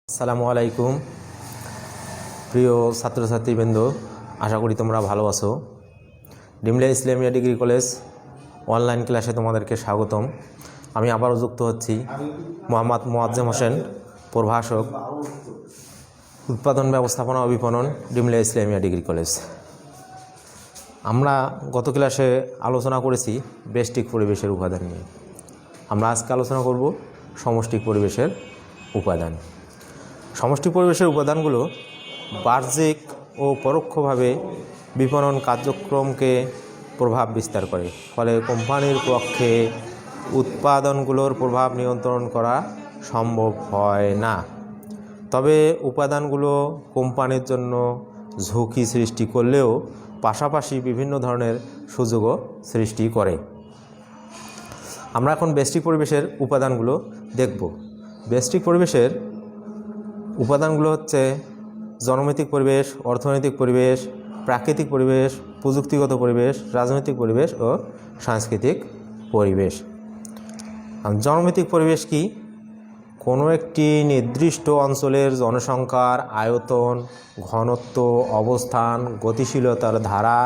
আসসালামু আলাইকুম প্রিয় ছাত্রছাত্রীবৃন্দ, আশা করি তোমরা ভালো আছো। ডিমলিয়া ইসলামিয়া ডিগ্রি কলেজ অনলাইন ক্লাসে তোমাদেরকে স্বাগতম। আমি আবারও যুক্ত হচ্ছি মোহাম্মদ মোয়াজ্জেম হোসেন, প্রভাষক, উৎপাদন ব্যবস্থাপনা ও বিপণন, ডিমলিয়া ইসলামিয়া ডিগ্রি কলেজ। আমরা গত ক্লাসে আলোচনা করেছি ব্যষ্টিক পরিবেশের উপাদান নিয়ে। আমরা আজকে আলোচনা করব সমষ্টিক পরিবেশের উপাদান। সমষ্টি পরিবেশের উপাদানগুলো বাহ্যিক ও পরোক্ষভাবে বিপণন কার্যক্রমকে প্রভাব বিস্তার করে, ফলে কোম্পানির পক্ষে উৎপাদনগুলোর প্রভাব নিয়ন্ত্রণ করা সম্ভব হয় না। তবে উপাদানগুলো কোম্পানির জন্য ঝুঁকি সৃষ্টি করলেও পাশাপাশি বিভিন্ন ধরনের সুযোগও সৃষ্টি করে। আমরা এখন ব্যষ্টিক পরিবেশের উপাদানগুলো দেখব। ব্যষ্টিক পরিবেশের উপাদানগুলো হচ্ছে জনমিতিক পরিবেশ, অর্থনৈতিক পরিবেশ, প্রাকৃতিক পরিবেশ, প্রযুক্তিগত পরিবেশ, রাজনৈতিক পরিবেশ ও সাংস্কৃতিক পরিবেশ। জনমিতিক পরিবেশ কি? কোনো একটি নির্দিষ্ট অঞ্চলের জনসংখ্যার আয়তন, ঘনত্ব, অবস্থান, গতিশীলতার ধারা,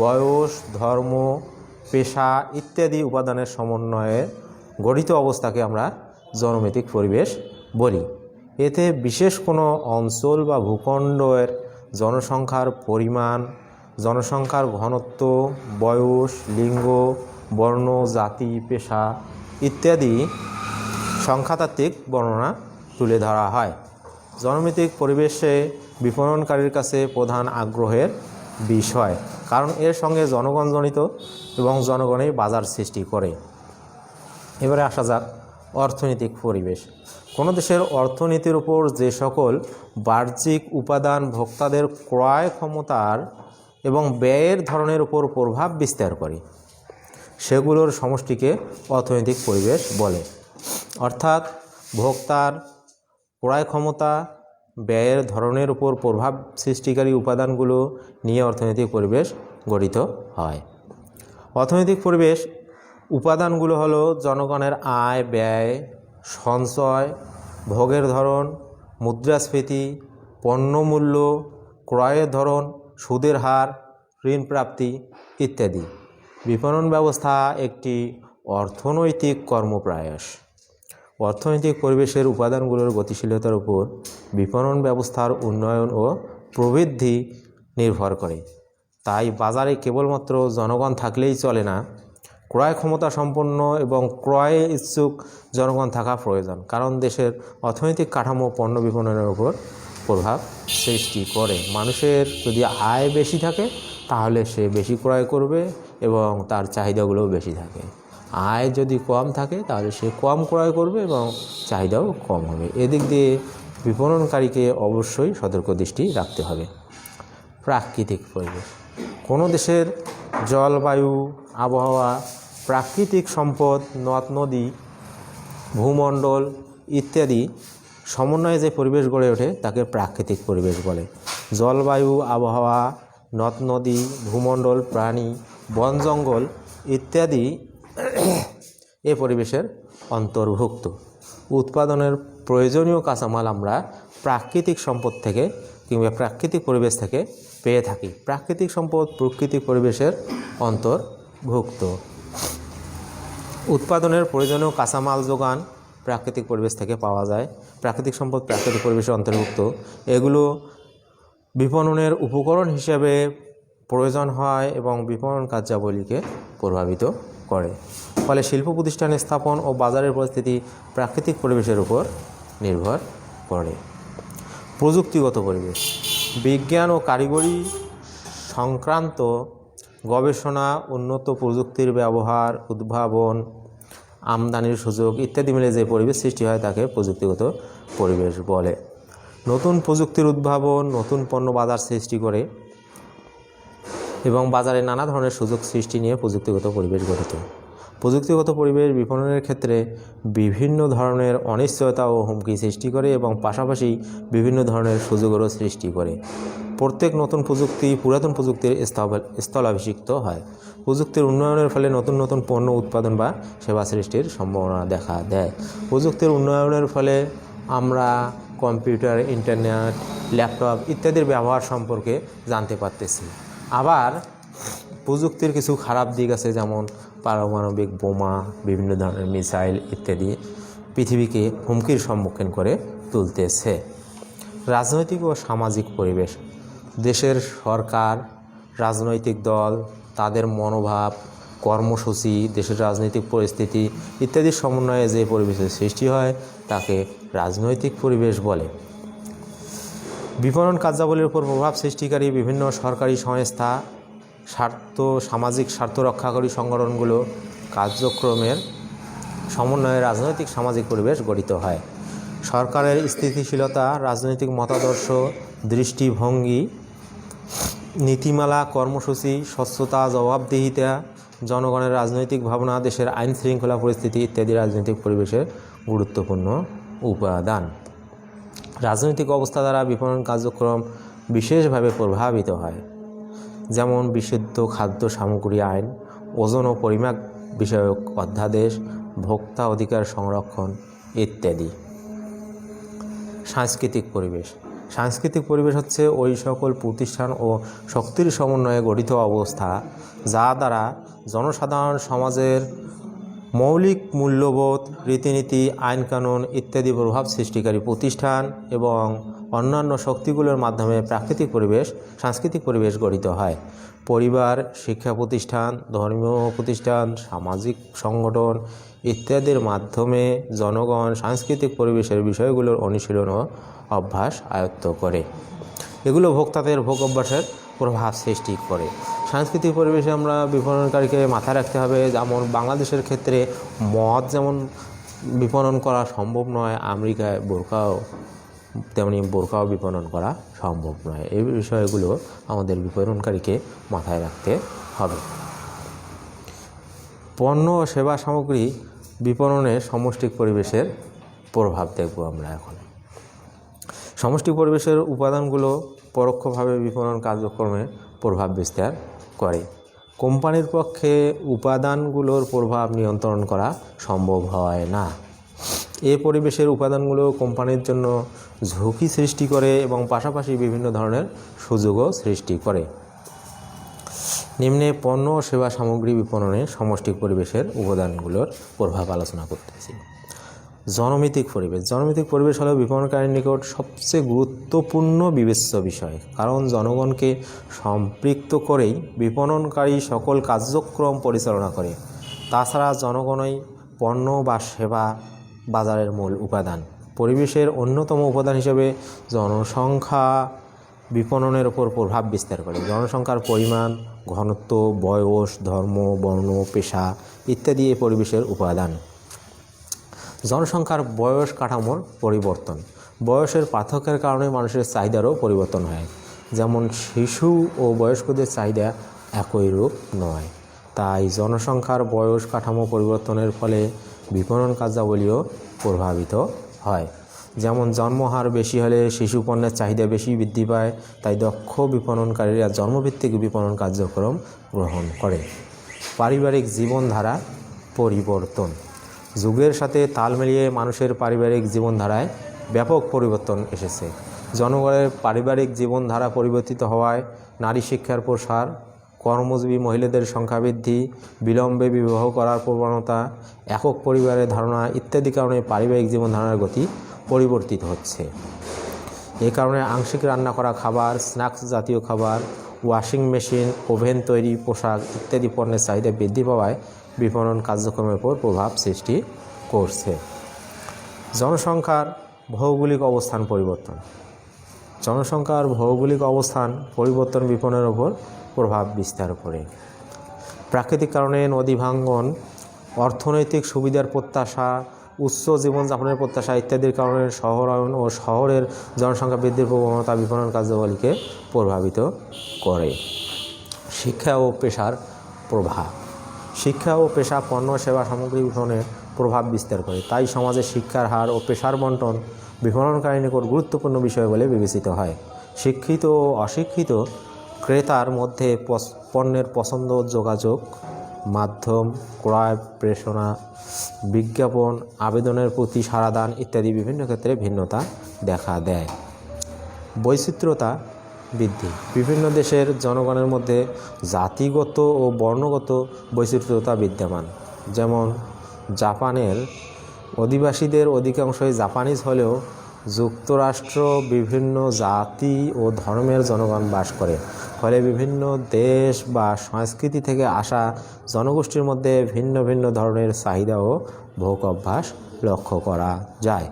বয়স, ধর্ম, পেশা ইত্যাদি উপাদানের সমন্বয়ে গঠিত অবস্থাকে আমরা জনমিতিক পরিবেশ বলি। এতে বিশেষ কোনো অঞ্চল বা ভূখণ্ডের জনসংখ্যার পরিমাণ, জনসংখ্যার ঘনত্ব, বয়স, লিঙ্গ, বর্ণ, জাতি, পেশা ইত্যাদি সংখ্যাতাত্ত্বিক বর্ণনা তুলে ধরা হয়। জনমিতিক পরিবেশে বিপণনকারীর কাছে প্রধান আগ্রহের বিষয়, কারণ এর সঙ্গে জনগণ জড়িত এবং জনগণই বাজার সৃষ্টি করে। এবারে আসা যাক অর্থনৈতিক পরিবেশ। কোনো দেশের অর্থনীতির উপর যে সকল বাহ্যিক উপাদান ভোক্তাদের ক্রয় ক্ষমতার এবং ব্যয়ের ধরনের উপর প্রভাব বিস্তার করে, সেগুলোর সমষ্টিকে অর্থনৈতিক পরিবেশ বলে। অর্থাৎ ভোক্তার ক্রয় ক্ষমতা, ব্যয়ের ধরনের উপর প্রভাব সৃষ্টিকারী উপাদানগুলো নিয়ে অর্থনৈতিক পরিবেশ গঠিত হয়। অর্থনৈতিক পরিবেশ উপাদানগুলো হলো জনগণের আয়, ব্যয়, সঞ্চয়, ভোগের ধরন, মুদ্রাস্ফীতি, পণ্যমূল্য, ক্রয়ের ধরন, সুদের হার, ঋণ প্রাপ্তি ইত্যাদি। বিপণন ব্যবস্থা একটি অর্থনৈতিক কর্মপ্রয়াস। অর্থনৈতিক পরিবেশের উপাদানগুলোর গতিশীলতার উপর বিপণন ব্যবস্থার উন্নয়ন ও প্রবৃদ্ধি নির্ভর করে। তাই বাজারে কেবলমাত্র জনগণ থাকলেই চলে না, ক্রয় ক্ষমতা সম্পন্ন এবং ক্রয়ে ইচ্ছুক জনগণ থাকা প্রয়োজন, কারণ দেশের অর্থনৈতিক কাঠামো পণ্য বিপণনের উপর প্রভাব সৃষ্টি করে। মানুষের যদি আয় বেশি থাকে তাহলে সে বেশি ক্রয় করবে এবং তার চাহিদাগুলোও বেশি থাকে। আয় যদি কম থাকে তাহলে সে কম ক্রয় করবে এবং চাহিদাও কম হবে। এদিক দিয়ে বিপণনকারীকে অবশ্যই সতর্ক দৃষ্টি রাখতে হবে। প্রাকৃতিক পরিবেশ। কোনো দেশের জলবায়ু, আবহাওয়া, প্রাকৃতিক সম্পদ, নদ নদী, ভূমণ্ডল ইত্যাদি সমন্বয়ে যে পরিবেশ গড়ে ওঠে তাকে প্রাকৃতিক পরিবেশ বলে। জলবায়ু, আবহাওয়া, নদ নদী, ভূমণ্ডল, প্রাণী, বন জঙ্গল ইত্যাদি এ পরিবেশের অন্তর্ভুক্ত। উৎপাদনের প্রয়োজনীয় কাঁচামাল আমরা প্রাকৃতিক সম্পদ থেকে কিংবা প্রাকৃতিক পরিবেশ থেকে পেয়ে থাকি। প্রাকৃতিক সম্পদ প্রাকৃতিক পরিবেশের অন্তর্ভুক্ত। উৎপাদনের প্রয়োজনীয় কাঁচামাল যোগান প্রাকৃতিক পরিবেশ থেকে পাওয়া যায়। প্রাকৃতিক সম্পদ প্রাকৃতিক পরিবেশের অন্তর্ভুক্ত। এগুলো বিপণনের উপকরণ হিসেবে প্রয়োজন হয় এবং বিপণন কার্যাবলীকে প্রভাবিত করে। ফলে শিল্প প্রতিষ্ঠানের স্থাপন ও বাজারের পরিস্থিতি প্রাকৃতিক পরিবেশের উপর নির্ভর করে। প্রযুক্তিগত পরিবেশ। বিজ্ঞান ও কারিগরি সংক্রান্ত গবেষণা, উন্নত প্রযুক্তির ব্যবহার, উদ্ভাবন, আমদানির সুযোগ ইত্যাদি মিলে যে পরিবেশ সৃষ্টি হয় তাকে প্রযুক্তিগত পরিবেশ বলে। নতুন প্রযুক্তির উদ্ভাবন নতুন পণ্য বাজার সৃষ্টি করে এবং বাজারে নানা ধরনের সুযোগ সৃষ্টি নিয়ে প্রযুক্তিগত পরিবেশ গঠিত। প্রযুক্তিগত পরিবেশ বিপণনের ক্ষেত্রে বিভিন্ন ধরনের অনিশ্চয়তা ও হুমকি সৃষ্টি করে এবং পাশাপাশি বিভিন্ন ধরনের সুযোগেরও সৃষ্টি করে। প্রত্যেক নতুন প্রযুক্তি পুরাতন প্রযুক্তির স্থলাভিষিক্ত হয়। প্রযুক্তির উন্নয়নের ফলে নতুন নতুন পণ্য উৎপাদন বা সেবা সৃষ্টির সম্ভাবনা দেখা দেয়। প্রযুক্তির উন্নয়নের ফলে আমরা কম্পিউটার, ইন্টারনেট, ল্যাপটপ ইত্যাদির ব্যবহার সম্পর্কে জানতে পারতেছি। আবার প্রযুক্তির কিছু খারাপ দিক আছে, যেমন পারমাণবিক বোমা, বিভিন্ন ধরনের মিসাইল ইত্যাদি পৃথিবীকে হুমকির সম্মুখীন করে তুলতেছে। রাজনৈতিক ও সামাজিক পরিবেশ, দেশের সরকার, রাজনৈতিক দল, তাদের মনোভাব, কর্মসূচি, দেশের রাজনৈতিক পরিস্থিতি ইত্যাদির সমন্বয়ে যে পরিবেশের সৃষ্টি হয় তাকে রাজনৈতিক পরিবেশ বলে। বিপণন কার্যাবলীর উপর প্রভাব সৃষ্টিকারী বিভিন্ন সরকারি সংস্থা, সামাজিক স্বার্থ রক্ষাকারী সংগঠনগুলো কার্যক্রমের সমন্বয়ে রাজনৈতিক সামাজিক পরিবেশ গঠিত হয়। সরকারের স্থিতিশীলতা, রাজনৈতিক মতাদর্শ, দৃষ্টিভঙ্গি, নীতিমালা, কর্মসূচি, স্বচ্ছতা, জবাবদিহিতা, জনগণের রাজনৈতিক ভাবনা, দেশের আইন শৃঙ্খলা পরিস্থিতি ইত্যাদি রাজনৈতিক পরিবেশের গুরুত্বপূর্ণ উপাদান। রাজনৈতিক অবস্থা দ্বারা বিপণন কার্যক্রম বিশেষভাবে প্রভাবিত হয়, যেমন বিশুদ্ধ খাদ্য সামগ্রী আইন, ওজন ও পরিমাপ বিষয়ক অধ্যাদেশ, ভোক্তা অধিকার সংরক্ষণ ইত্যাদি। সাংস্কৃতিক পরিবেশ, সাংস্কৃতিক পরিবেশ হচ্ছে ওই সকল প্রতিষ্ঠান ও শক্তির সমন্বয়ে গঠিত অবস্থা যা দ্বারা জনসাধারণ সমাজের মৌলিক মূল্যবোধ, রীতিনীতি, আইনকানুন ইত্যাদি প্রভাব সৃষ্টিকারী প্রতিষ্ঠান এবং অন্যান্য শক্তিগুলোর মাধ্যমে প্রাকৃতিক পরিবেশ, সাংস্কৃতিক পরিবেশ গঠিত হয়। পরিবার, শিক্ষা প্রতিষ্ঠান, ধর্মীয় প্রতিষ্ঠান, সামাজিক সংগঠন ইত্যাদির মাধ্যমে জনগণ সাংস্কৃতিক পরিবেশের বিষয়গুলোর অনুশীলন ও অভ্যাস আয়ত্ত করে। এগুলো ভোক্তাদের ভোগ অভ্যাসের প্রভাব সৃষ্টি করে। সাংস্কৃতিক পরিবেশে আমরা বিপণনকারীকে মাথায় রাখতে হবে, যেমন বাংলাদেশের ক্ষেত্রে মদ যেমন বিপণন করা সম্ভব নয়, আমেরিকায় তেমনি বোরকাও বিপণন করা সম্ভব নয়। এই বিষয়গুলো আমাদের বিপণনকারীকে মাথায় রাখতে হবে। পণ্য ও সেবা সামগ্রী বিপণনের সমষ্টিক পরিবেশের প্রভাব দেখব আমরা এখন। সমষ্টিক পরিবেশের উপাদানগুলো পরোক্ষভাবে বিপণন কার্যক্রমে প্রভাব বিস্তার করে। কোম্পানির পক্ষে উপাদানগুলোর প্রভাব নিয়ন্ত্রণ করা সম্ভব হয় না। এই পরিবেশের উপাদানগুলো কোম্পানির জন্য ঝুঁকি সৃষ্টি করে এবং পাশাপাশি বিভিন্ন ধরনের সুযোগও সৃষ্টি করে। নিম্নে পণ্য ও সেবা সামগ্রী বিপণনে সমষ্টিক পরিবেশের উপাদানগুলোর প্রভাব আলোচনা করতেছি। জনমিতিক পরিবেশ, জনমিতিক পরিবেশ হলো বিপণনকারীর নিকট সবচেয়ে গুরুত্বপূর্ণ বিবেচ্য বিষয়, কারণ জনগণকে সম্পৃক্ত করেই বিপণনকারী সকল কার্যক্রম পরিচালনা করে। তাছাড়া জনগণই পণ্য বা সেবা বাজারের মূল উপাদান। পরিবেশের অন্যতম উপাদান হিসেবে জনসংখ্যা বিপণনের উপর প্রভাব বিস্তার করে। জনসংখ্যার পরিমাণ, ঘনত্ব, বয়স, ধর্ম, বর্ণ, পেশা ইত্যাদি এই পরিবেশের উপাদান। জনসংখ্যার বয়স কাঠামোর পরিবর্তন, বয়সের পার্থক্যের কারণে মানুষের চাহিদারও পরিবর্তন হয়, যেমন শিশু ও বয়স্কদের চাহিদা একই রূপ নয়। তাই জনসংখ্যার বয়স কাঠামো পরিবর্তনের ফলে বিপণন কার্যাবলীও প্রভাবিত হয়। যেমন জন্মহার বেশি হলে শিশু পণ্যের চাহিদা বেশি বৃদ্ধি পায়, তাই দক্ষ বিপণনকারীরা জন্মভিত্তিক বিপণন কার্যক্রম গ্রহণ করে। পারিবারিক জীবনধারা পরিবর্তন, যুগের সাথে তাল মিলিয়ে মানুষের পারিবারিক জীবনধারায় ব্যাপক পরিবর্তন এসেছে। জনগণের পারিবারিক জীবনধারা পরিবর্তিত হওয়ায় নারী শিক্ষার প্রসার, কর্মজীবী মহিলাদের সংখ্যা বৃদ্ধি, বিলম্বে বিবাহ করার প্রবণতা, একক পরিবারের ধারণা ইত্যাদি কারণে পারিবারিক জীবনধারার গতি পরিবর্তিত হচ্ছে। এ কারণে আংশিক রান্না করা খাবার, স্ন্যাক্স জাতীয় খাবার, ওয়াশিং মেশিন, ওভেন তৈরি, পোশাক ইত্যাদি পণ্যের চাহিদা বৃদ্ধি পাওয়ায় বিপণন কার্যক্রমের উপর প্রভাব সৃষ্টি করছে। জনসংখ্যার ভৌগোলিক অবস্থান পরিবর্তন, জনসংখ্যার ভৌগোলিক অবস্থান পরিবর্তন বিপণনের উপর প্রভাব বিস্তার করে। প্রাকৃতিক কারণে নদী ভাঙ্গন, অর্থনৈতিক সুবিধার প্রত্যাশা, উচ্চ জীবনযাপনের প্রত্যাশা ইত্যাদির কারণে শহরায়ন ও শহরের জনসংখ্যা বৃদ্ধির প্রবণতা বিপণন কার্যাবলীকে প্রভাবিত করে। শিক্ষা ও পেশার প্রভাব, শিক্ষা ও পেশা পণ্য সেবা সামগ্রী বিপণনে প্রভাব বিস্তার করে। তাই সমাজে শিক্ষার হার ও পেশার বণ্টন বিপণনকারীর নিকট গুরুত্বপূর্ণ বিষয় বলে বিবেচিত হয়। শিক্ষিত ও অশিক্ষিত ক্রেতার মধ্যে পণ্যের পছন্দ, যোগাযোগ মাধ্যম, ক্রয়, প্রেষণা, বিজ্ঞাপন, আবেদনের প্রতি সাড়াদান ইত্যাদি বিভিন্ন ক্ষেত্রে ভিন্নতা দেখা দেয়। বৈচিত্র্যতা বৃদ্ধি। বিভিন্ন দেশের জনগণের মধ্যে জাতিগত ও বর্ণগত বৈচিত্র্যতা বিদ্যমান। যেমন জাপানের অধিবাসীদের অধিকাংশই জাপানিজ হলেও যুক্তরাষ্ট্র বিভিন্ন জাতি ও ধর্মের জনগণ বাস করে, ফলে বিভিন্ন দেশ বা সংস্কৃতি থেকে আসা জনগোষ্ঠীর মধ্যে ভিন্ন ভিন্ন ধরনের চাহিদা ও ভোগ অভ্যাস লক্ষ্য করা যায়।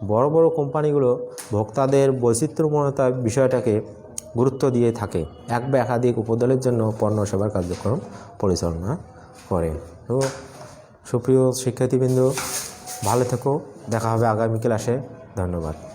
বড় বড় কোম্পানিগুলো ভোক্তাদের বৈচিত্র্যময়তা বিষয়টাকে গুরুত্ব দিয়ে থাকে, এক বা একাধিক উপদলের জন্য পণ্য সেবার কার্যক্রম পরিচালনা করে। তো সুপ্রিয় শিক্ষার্থীবৃন্দ, ভালো থেকো, দেখা হবে আগামী ক্লাসে। ধন্যবাদ।